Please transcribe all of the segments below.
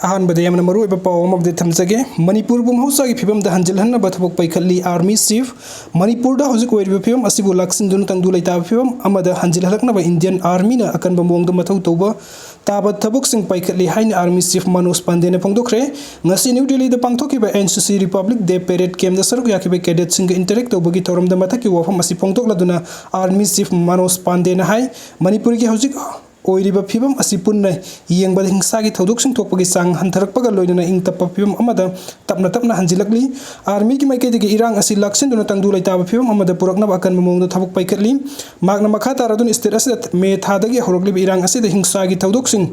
अहानबद यामना मरुइबा पाव अमबदे थमजगे मणिपुर बुमहौसागी फिबमदा हंजिलहन्नबा थबक पैखली आर्मी चीफ मणिपुरदा हौजिक ओइरिबा फिबम असिबु लाक्सिनदुन तंगदु लैताबा फिबम अमदा हंजिलहलकनबा इंडियन आर्मी ना अकनबा मोंगदा मथौ तौबा ताबा थबकसिंग पैखली हाइन आर्मी चीफ मनोज पांडेने फोंदोखरे ngasi न्यू दिल्लीदा पांगथोकिबा एनसीसी रिपब्लिक डे पेरेड केमदा सरक याकिबा कैडेटसिंग इंटरेक्ट तौबगी थौरमदा मथकी वफम असि फोंदोकलादुना आर्मी चीफ मनोज पांडेने हाई मणिपुर की हौजिक ओइरिबा फिबम असि पुन्ना येंगबा हिंसागी थौदोकसिंग थोकपगी सांग हंथरकपगा लोइना इंगतप्पा फिबम अमदा तपना तपना हंजिलकली आर्मी की माइकेदगी इरांग असि लाक्सिनदुना तंगदु लैताबा फिबम अमदा पुरकनबा अकन मोंगदा थबक पैखली मागना मखा तारादुन स्टेट असि मे थादगी हौरकलिबा इरांग असि हिंसागी थौदोकसिंग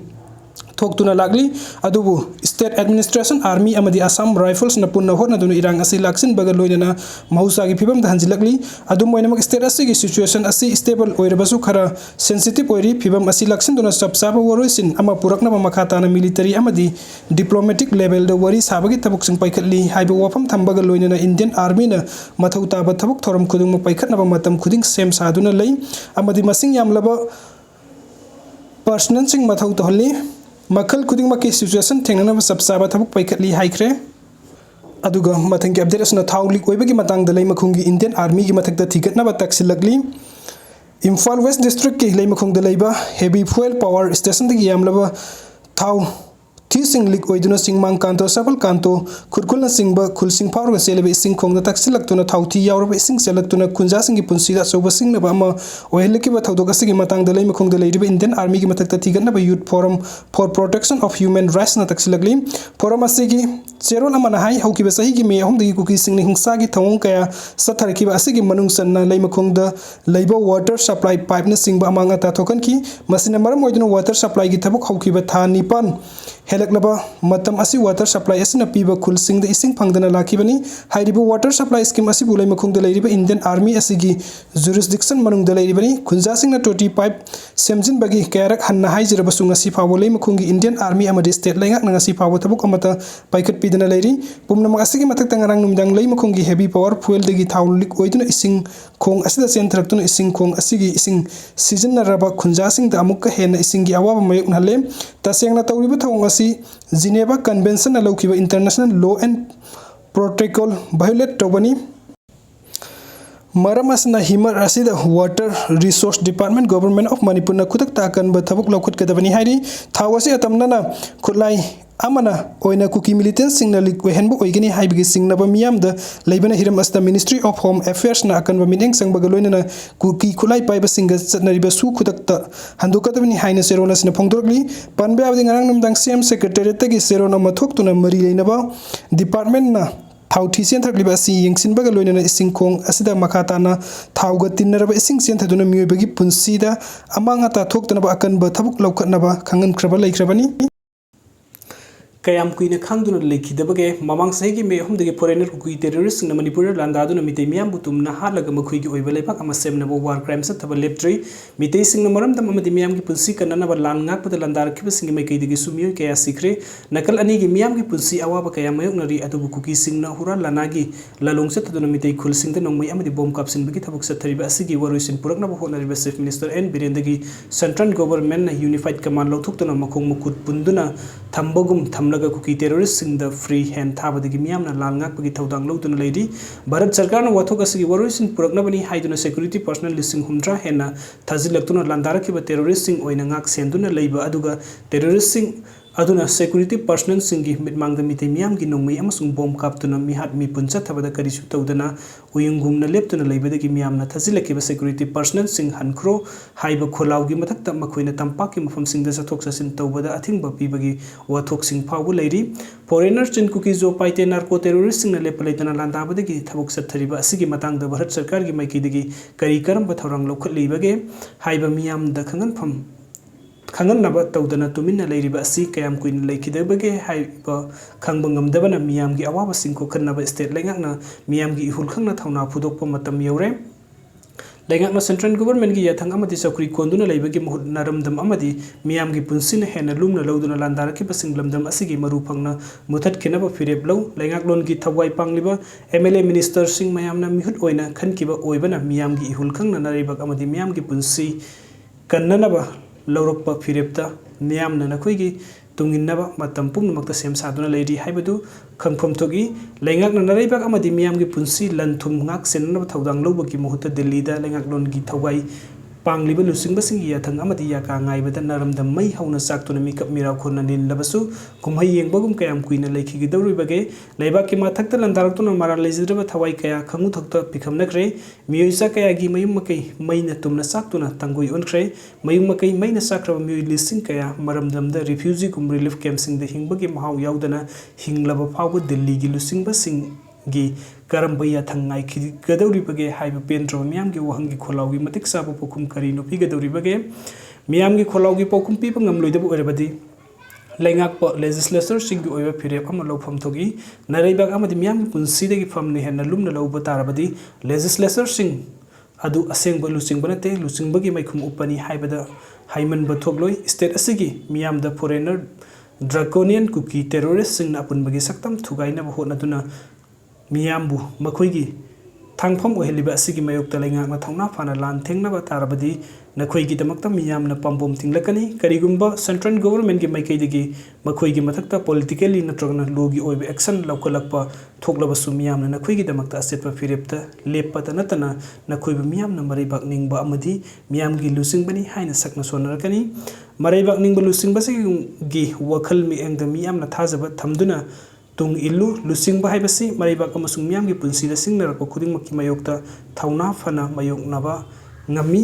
थोक्तुना लागली अदुबु स्टेट एडमिनिस्ट्रेशन आर्मी अमदी असम राइफल्स न पुन्ना होटनादुना इरांग असि लाक्सिन बगा लोइना महौसागी फिबम हंजिलकली अदुम मोइनमक स्टेट असि सिचुएशन असि स्टेबल ओइरबसु खरा सेंसिटिव ओइरी फिबम असि लाक्सिनदुना सबसाबा वरोइसिन अमा पुरकनबा मखाताना मिलिटरी अमदी डिप्लोमेटिक लेवल द वरी साबगी थबकसिंग पैखली हाइबा वफम थंबगा लोइना इंडियन आर्मी न मथौ ताबा थबक थोरम खुदुंग पैखनबा मतम खुदिंग सेम सादुना लई अमदी मसिंग यामलबा पर्सनल सिंग मथौ तहली मखल खुदिंग की सिचुएशन थेंगनबा सबसाबा थबक पैखली हाइख्रे अदुगा मथंग की अपडेट असना थाउ लीक ओइबगी मतंग दलै मखुंगी इंडियन आर्मी की मथकदा थिगतनबा तक्सिलकली इम्फाल वेस्ट डिस्ट्रिक्ट की लै मखुंग दलैबा हेवी फ्यूल पावर स्टेशन दगी यामलबा थाउ थीसिंग लीक ओइदुना सिंगमांग कांतो सबल कांतो खुरकुलना सिंगबा खुलसिंग फावरगा सेलेबा इसिंग खोंगदा तक्सिलक्तुना थाउथी यावरबा इसिंग सेलक्तुना खुंजा सिंगी पुंसीदा सोबा सिंगनबा अमा ओहेलकिबा थाउदोक असिगी मतंग दलै मखुंग दलैरिबा इंडियन आर्मी की मथकदा थिगतनबा youth forum for protection of human rights ना तक्सिलकली फोरम असिगी चेरोल अमना हाई हौकिबा सही की मे अहमदगी कुकी सिंगनि हिंसागी थवंग कया सथरकिबा असिगी मनुंग सन्ना लै मखुंगदा लैबा वाटर सप्लाई पाइप न सिंगबा अमांग अता थोकनकी मसिना मरम ओइदुना वाटर सप्लाई की थबक हौकिबा था निपान हेलकलबा मतम असि वाटर सप्लाई असि न पीबा खुलसिंग द इसिंग फंगदना लाखिबनी हाइरिबा वाटर सप्लाई स्कीम असि बुलै मखुंग द लैरिबा इंडियन आर्मी असिगी जुरिसडिक्शन मनुंग द लैरिबनी खुंजासिंग न टोटी पाइप सेमजिन बगी कयारक हन्ना हाइजरबा सुंगसि फावो लै मखुंगी इंडियन आर्मी अमदि स्टेट लैंगक नंगसि फावो थबक अमता पाइकट पीदना लैरि पुमनमक असिगी मथक तंगरंग नुमदंग लै मखुंगी हेवी पावर फ्यूल दगी थाउलिक ओइदुना इसिंग खोंग असिदा सेंथरक्तुना इसिंग खोंग असिगी इसिंग सिजनरबा खुंजासिंग द अमुक हेन इसिंगी अवाबा मयुक नहले तसेंगना तौरिबा थौंग असि जिनेवा कन्वेंशन न लौकिबा international law and protocol violate तौबनी मरम असना हिमर असिदा water resource department government of Manipur न खुदक ताकन थबक लौखुटकदबनी हाइरि थाव असि अतमना खुलाई अमना ओइना कुकी मिलिटेंट सिंगना लीक ओहेनबो ओइगनी हाइबगी सिंगनबा मियामदा लैबना हिरम असता मिनिस्ट्री ऑफ होम अफेयर्स ना अकनबा मिनेंग संगबगा लोइना कुकी खुलाई पाइबा सिंग चटनरिबा सु खुदकता हंदुकदबनी हाइना सेरोनसना फोंदोरगली पनबेआवदि ngarang numdang CM secretariat तगी सेरोना मथोक्तुना मरी लैनबा डिपार्टमेंट ना थाउथी सेंथरक्लिबा असि यंगसिनबगा लोइना इसिंग खोंग असिदा मखाताना थाउगा तिन्नरबा इसिंग सेंथदुना मियोबगी पुंसीदा अमांग अता थोक्तनबा अकनबा थबक लौखतनबा खंगनख्रबा लैख्रबनी कयाम कुइना खांगदुना लेखिदबगे ममांग सही की मे हमदगी फॉरेनर कुकी टेररिस्ट न मणिपुर लांदादुना मिते मियाम बुतुमना हालगा मखुइगी ओइबा लेपाक अमा सेमनबो वार क्राइम्स थबा लेप्ट्री मिते सिंगना मरमदम अमदि मियाम की पुंसी कन्ननबा लान ngakpada landarkiba singi maikaidigi sumiyo kaya sikre nakal ani gi मियाम की पुंसी अवाबा कया मयोकनरी अदुबु कुकी सिंगना हुरा लानागी ललोंग सतदुना मिते खुल सिंगदा नोंमै अमदि बॉम्ब कापसिनबगी थबक सथरिबा असिगी वरोइसिन पुरकनबा होनरिबा चीफ मिनिस्टर एन बिरेंदगी सेंट्रल गवर्नमेंट ना यूनिफाइड कमांड लौथुक्तुना मखोंग मुकुट पुंदुना थंबगुम थमलगा कुकी टेररिस्ट सिंग द फ्री हैंड थाबदगी मियामना लाल ngakpagi थौदांग लौदुना लैरि भारत सरकार ना वाथोक असigi वरोइसिन पुरकनबनी हाइदुना सिक्योरिटी पर्सनल लिसिंग हुमद्रा हेना थाजिलक्तुना लांदारकिबा टेररिस्ट सिंग ओइना ngak सेंदुना लैबा अदुगा टेररिस्ट सिंग अदुना सिक्योरिटी पर्सनल सिंगी मिटमांगदा मिते मियाम की नोंमै अमसुंग बॉम्ब कापतुना मिहात मी पुंचा थबदा करिसु तौदना उयंगुमना लेप्तुना लैबदगी मियामना थाजिलकिबा सिक्योरिटी पर्सनल सिंग हनख्रो हाइबा खोलाउगी मथक्ता मखोइना तंपाकी मफम सिंगदा सथोक ससिन तौबदा अथिंगबा पीबगी वाथोक सिंग फावबु लैरि फॉरेनर चिन कुकी जो पाइते नार्को टेररिस्ट सिंगना लेपलैतना लांदाबदगी थबक सथरिबा असिगी मतांगदा भारत सरकार की माइकीदगी करी करम थौरांग लौखटलिबगे हाइबा मियामदा खंगनफम खंगननबा तौदना तुमिन्ना लैरिबा असि कयाम कुइन लैखिदबगे हाइबा खंगबंगमदबना मियाम की अवाबा सिंको खन्नबा स्टेट लैंगकना मियाम की इहुल खंगना थौना फुदोकपा मतम यौरे लैंगकना सेंट्रल गवर्नमेंट की याथंग अमदि सौकरी कोंदुना लैबगी मुहुत नरमदम अमदि मियाम की पुंसिन हेना लुमना लौदुना लांदारकिबा सिंगलमदम असिगी मरु फंगना मुथतखिनबा फिरेब लौ लैंगकलोन की थवाई पांगलिबा MLA मिनिस्टर सिंग मयामना मिहुत ओइना खनकिबा ओइबना मियाम की इहुल खंगना नरैबक अमदि मियाम की पुंसी कन्ननबा लौरकपा फिरेबता मियामना नखोइगी ꯇꯨꯡꯏꯟꯅꯕ ꯃꯇꯝ ꯄꯨꯝꯅꯃꯛꯇ ꯁꯦꯝ ꯁꯥꯗꯨꯅ ꯂꯩꯔꯤ ꯍꯥꯏꯕꯗꯨ ꯈꯪꯐꯝ ꯊꯣꯛꯏ ꯂꯩꯉꯥꯛꯅ ꯅꯔꯩꯕꯥꯛ ꯑꯃꯗꯤ ꯃꯤꯌꯥꯝꯒꯤ ꯄꯨꯟꯁꯤ ꯂꯟ ꯊꯨꯝ ꯉꯥꯛ ꯁꯦꯟꯅꯅꯕ ꯊꯧꯗꯥꯡ ꯂꯧꯕꯒꯤ ꯃꯍꯨꯠꯇ ꯗꯤꯜꯂꯤꯗ ꯂꯩꯉꯥꯛꯂꯣꯟꯒꯤ ꯊꯧꯋꯥꯏ ꯄꯥꯡꯂꯤꯕ ꯂꯨꯆꯤꯡꯕꯁꯤꯡꯒꯤ ꯌꯥꯊꯪ ꯑꯃꯗꯤ ꯌꯥꯀꯥ ꯉꯥꯏꯕꯗ ꯅꯔꯝꯗ ꯃꯩ ꯍꯧꯅ ꯆꯥꯛꯇꯨꯅ ꯃꯤꯀꯞ ꯃꯤꯔꯥꯎꯈꯣꯟꯅ ꯅꯤꯜꯂꯕꯁꯨ ꯀꯨꯝꯍꯩ ꯌꯦꯡꯕꯒꯨꯝ ꯀꯌꯥꯝ ꯀꯨꯏꯅ ꯂꯩꯈꯤꯒꯗꯧꯔꯤꯕꯒꯦ ꯂꯩꯕꯥꯛꯀꯤ ꯃꯊꯛꯇ ꯂꯟꯗꯥꯔꯛꯇꯨꯅ ꯃꯔꯥꯜ ꯂꯩꯖꯗ꯭ꯔꯕ ꯊꯋꯥꯏ ꯀꯌꯥ ꯈꯪꯉꯨꯊꯣꯛꯇ ꯄꯤꯈꯝꯅꯈ꯭ꯔꯦ ꯃꯤꯑꯣꯏꯆꯥ ꯀꯌꯥꯒꯤ ꯃꯌꯨꯝ ꯃꯀꯩ ꯃꯩꯅ ꯇꯨꯝꯅ ꯆꯥꯛꯇꯨꯅ ꯇꯪꯒꯣꯏ ꯑꯣꯟꯈ꯭ꯔꯦ ꯃꯌꯨꯝ ꯃꯀꯩ ꯃꯩꯅ ꯆꯥꯛꯈ꯭ꯔꯕ ꯃꯤꯑꯣꯏ ꯂꯤꯁꯤꯡ ꯀꯌꯥ ꯃꯔꯝꯗꯝꯗ ꯔꯤꯐ꯭ꯌꯨꯖꯤꯒꯨꯝ ꯔꯤꯂꯤꯐ ꯀꯦꯝꯞꯁꯤꯡꯗ ꯍꯤꯡꯕꯒꯤ ꯃꯍꯥꯎ ꯌꯥꯎꯗꯅ ꯍꯤꯡꯂꯕ ꯐꯥꯎꯕ ꯗꯤꯜꯂꯤꯒꯤ ꯂꯨꯆꯤꯡꯕꯁꯤꯡꯒꯤ ꯀꯔꯝꯕ ꯌꯥꯊꯪ ꯉꯥꯏꯈꯤꯒꯗꯧꯔꯤꯕꯒꯦ ꯍꯥꯏꯕ ꯄꯦꯟꯗ꯭ꯔꯕ ꯃꯤꯌꯥꯝꯒꯤ ꯋꯥꯍꯪꯒꯤ ꯈꯣꯜꯂꯥꯎꯒꯤ ꯃꯇꯤꯛ ꯆꯥꯕ ꯄꯥꯎꯈꯨꯝ ꯀꯔꯤꯅꯣ ꯄꯤꯒꯗꯧꯔꯤꯕꯒꯦ ꯃꯤꯌꯥꯝꯒꯤ ꯈꯣꯜꯂꯥꯎꯒꯤ ꯄꯥꯎꯈꯨꯝ ꯄꯤꯕ ꯉꯝꯂꯣꯏꯗꯕ ꯑꯣꯏꯔꯕꯗꯤ ꯂꯩꯉꯥꯛꯄ ꯂꯦꯖꯤꯁꯂꯦꯆꯔꯁꯤꯡꯒꯤ ꯑꯣꯏꯕ ꯐꯤꯔꯦꯞ ꯑꯃ ꯂꯧꯐꯝ ꯊꯣꯛꯏ ꯅꯔꯩꯕꯥꯛ ꯑꯃꯗꯤ ꯃꯤꯌꯥꯝꯒꯤ ꯄꯨꯟꯁꯤꯗꯒꯤ ꯐꯝꯅ ꯍꯦꯟꯅ ꯂꯨꯝꯅ ꯂꯧꯕ ꯇꯥꯔꯕꯗꯤ ꯂꯦꯖꯤꯁꯂꯦꯆꯔꯁꯤꯡ ꯑꯗꯨ ꯑꯁꯦꯡꯕ ꯂꯨꯆꯤꯡꯕ ꯅꯠꯇꯦ ꯂꯨꯆꯤꯡꯕꯒꯤ ꯃꯩꯈꯨꯝ ꯎꯞꯄꯅꯤ ꯍꯥꯏꯕꯗ ꯍꯥꯏꯃꯟꯕ ꯊꯣꯛꯂꯣꯏ ꯁ꯭ꯇꯦꯠ ꯑꯁꯤꯒꯤ ꯃꯤꯌꯥꯝꯗ ꯐꯣꯔꯦꯅꯔ ꯗ꯭ꯔꯥꯀꯣꯅꯤꯌꯟ ꯀꯨꯀꯤ ꯇꯦꯔꯣꯔꯤꯁꯁꯤꯡꯅ ꯑꯄꯨꯟꯕꯒꯤ ꯁꯛꯇꯝ ꯊꯨꯒꯥꯏꯅꯕ ꯍꯣꯠꯅꯗꯨꯅ ꯃꯤꯌꯥꯝꯕꯨ ꯃꯈꯣꯏꯒꯤ ꯊꯥꯡꯐꯝ ꯑꯣꯏꯍꯜꯂꯤꯕ ꯑꯁꯤꯒꯤ ꯃꯥꯌꯣꯛꯇ ꯂꯩꯉꯥꯛꯅ ꯊꯧꯅꯥ ꯐꯅ ꯂꯥꯟꯊꯦꯡꯅꯕ ꯇꯥꯔꯕꯗꯤ ꯅꯈꯣꯏꯒꯤꯗꯃꯛꯇ ꯃꯤꯌꯥꯝꯅ ꯄꯥꯝꯕꯣꯝ ꯊꯤꯡꯂꯛꯀꯅꯤ ꯀꯔꯤꯒꯨꯝꯕ ꯁꯦꯟꯇ꯭ꯔꯦꯜ ꯒꯣꯚꯔꯟꯃꯦꯟꯠꯀꯤ ꯃꯥꯏꯀꯩꯗꯒꯤ ꯃꯈꯣꯏꯒꯤ ꯃꯊꯛꯇ ꯄꯣꯂꯤꯇꯤꯀꯦꯜꯂꯤ ꯅꯠꯇ꯭ꯔꯒꯅ ꯂꯣꯒꯤ ꯑꯣꯏꯕ ꯑꯦꯛꯁꯟ ꯂꯧꯈꯠꯂꯛꯄ ꯊꯣꯛꯂꯕꯁꯨ ꯃꯤꯌꯥꯝꯅ ꯅꯈꯣꯏꯒꯤꯗꯃꯛꯇ ꯑꯆꯦꯠꯄ ꯐꯤꯔꯦꯞꯇ ꯂꯦꯞꯄꯇ ꯅꯠꯇꯅ ꯅꯈꯣꯏꯕꯨ ꯃꯤꯌꯥꯝꯅ ꯃꯔꯩꯕꯥꯛ ꯅꯤꯡꯕ ꯑꯃꯗꯤ ꯃꯤꯌꯥꯝꯒꯤ ꯂꯨꯆꯤꯡꯕꯅꯤ ꯍꯥꯏꯅ ꯁꯛꯅ ꯁꯣꯟꯅꯔꯛꯀꯅꯤ ꯃꯔꯩꯕꯥꯛ ꯅꯤꯡꯕ ꯂꯨꯆꯤꯡꯕꯁꯤꯡꯒꯤ ꯋꯥꯈꯜ ꯃꯤꯠꯌꯦꯡꯗ ꯃꯤꯌꯥꯝꯅ ꯊꯥꯖꯕ ꯊꯝꯗꯨꯅ ꯇꯨꯡ ꯏꯜꯂꯨ ꯂꯨꯆꯤꯡꯕ ꯍꯥꯏꯕꯁꯤ ꯃꯔꯩꯕꯥꯛ ꯑꯃꯁꯨꯡ ꯃꯤꯌꯥꯝꯒꯤ ꯄꯨꯟꯁꯤꯗ ꯁꯤꯡꯅꯔꯛꯄ ꯈꯨꯗꯤꯡꯃꯛꯀꯤ ꯃꯥꯌꯣꯛꯇ ꯊꯧꯅꯥ ꯐꯅ ꯃꯥꯌꯣꯛꯅꯕ ꯉꯝꯃꯤ